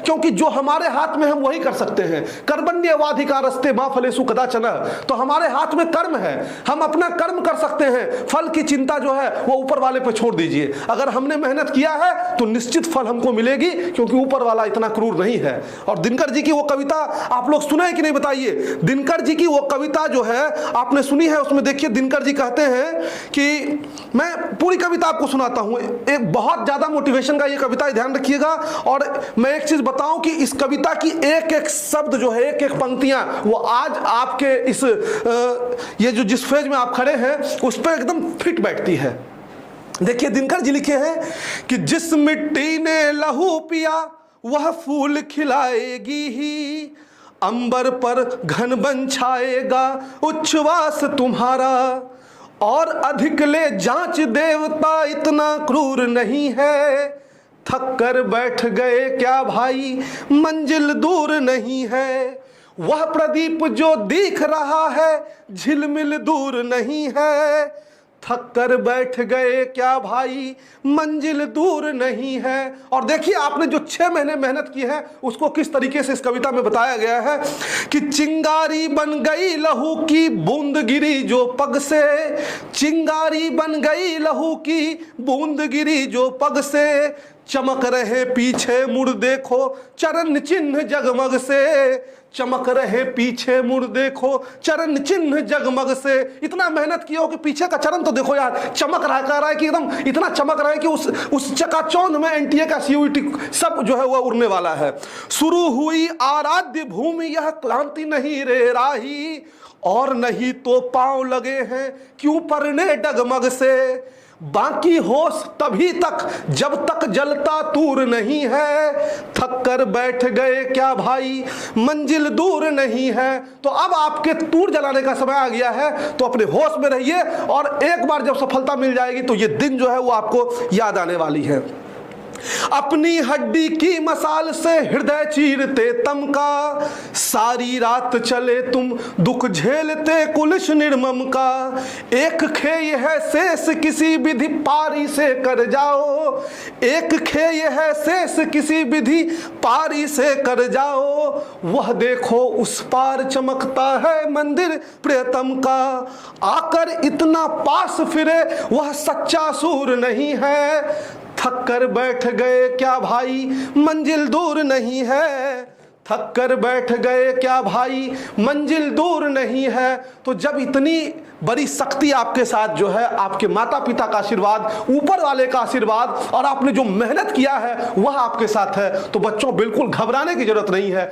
क्योंकि जो हमारे हाथ में हम वही कर सकते हैं। कर्मण्येवाधिकारस्ते मा फलेषु कदाचन, तो हमारे हाथ में कर्म है, हम अपना कर्म कर सकते हैं। फल की चिंता जो है वो ऊपर वाले पे छोड़ दीजिए। अगर हमने मेहनत किया है तो निश्चित फल हमको मिलेगी, क्योंकि ऊपर वाला इतना क्रूर नहीं है। और दिनकर जी की वो कविता आप लोग सुने कि नहीं बताइए? दिनकर जी की वो कविता जो है आपने सुनी है, उसमें देखिए दिनकर जी कहते हैं कि मैं पूरी कविता आपको सुनाता हूं। एक बहुत ज्यादा मोटिवेशन का ये कविता है, ध्यान रखिएगा। और मैं एक चीज बताऊं कि इस कविता की एक एक शब्द जो है, एक एक पंक्तियां, वो आज आपके इस ये जो जिस फेज में आप खड़े हैं उस पर एकदम फिट बैठती है। देखिए दिनकर जी लिखे हैं कि जिस मिट्टी ने लहू पिया वह फूल खिलाएगी ही, अंबर पर घन बन छाएगा उच्छ्वास तुम्हारा, और अधिक ले जांच देवता इतना क्रूर नहीं है, थक कर बैठ गए क्या भाई मंजिल दूर नहीं है, वह प्रदीप जो दिख रहा है झिलमिल दूर नहीं है, थक कर बैठ गए क्या भाई मंजिल दूर नहीं है। और देखिए आपने जो 6 महीने मेहनत की है उसको किस तरीके से इस कविता में बताया गया है कि चिंगारी बन गई लहू की बूंद गिरी जो पग से, चिंगारी बन गई लहू की बूंद गिरी जो पग से, चमक रहे पीछे मुड़ देखो चरण चिन्ह जगमग से, चमक रहे पीछे मुड़ देखो चरण चिन्ह जगमग से। इतना मेहनत किया हो कि पीछे का चरण तो देखो यार, चमक रहा, कह रहा है कि एकदम इतना चमक रहा है कि उस चकाचौंध में एनटीए का सीयूईटी सब जो है वह उड़ने वाला है। शुरू हुई आराध्य भूमि यह क्रांति नहीं रे राही, और नहीं तो पांव लगे हैं क्यों परने डगमग से, बाकी होश तभी तक जब तक जलता तूर नहीं है, थक कर बैठ गए क्या भाई मंजिल दूर नहीं है। तो अब आपके तूर जलाने का समय आ गया है, तो अपने होश में रहिए, और एक बार जब सफलता मिल जाएगी तो ये दिन जो है वो आपको याद आने वाली है। अपनी हड्डी की मसाल से हृदय चीरते तम का, सारी रात चले तुम दुख झेलते कुलिश निर्मम का, एक खेय है शेष किसी विधि पारी से कर जाओ, एक खेय है शेष किसी विधि पारी से कर जाओ, वह देखो उस पार चमकता है मंदिर प्रियतम का, आकर इतना पास फिरे वह सच्चा सूर नहीं है, थक कर बैठ गए क्या भाई मंजिल दूर नहीं है, थक कर बैठ गए क्या भाई मंजिल दूर नहीं है। तो जब इतनी बड़ी शक्ति आपके साथ जो है, आपके माता पिता का आशीर्वाद, ऊपर वाले का आशीर्वाद, और आपने जो मेहनत किया है वह आपके साथ है, तो बच्चों बिल्कुल घबराने की जरूरत नहीं है।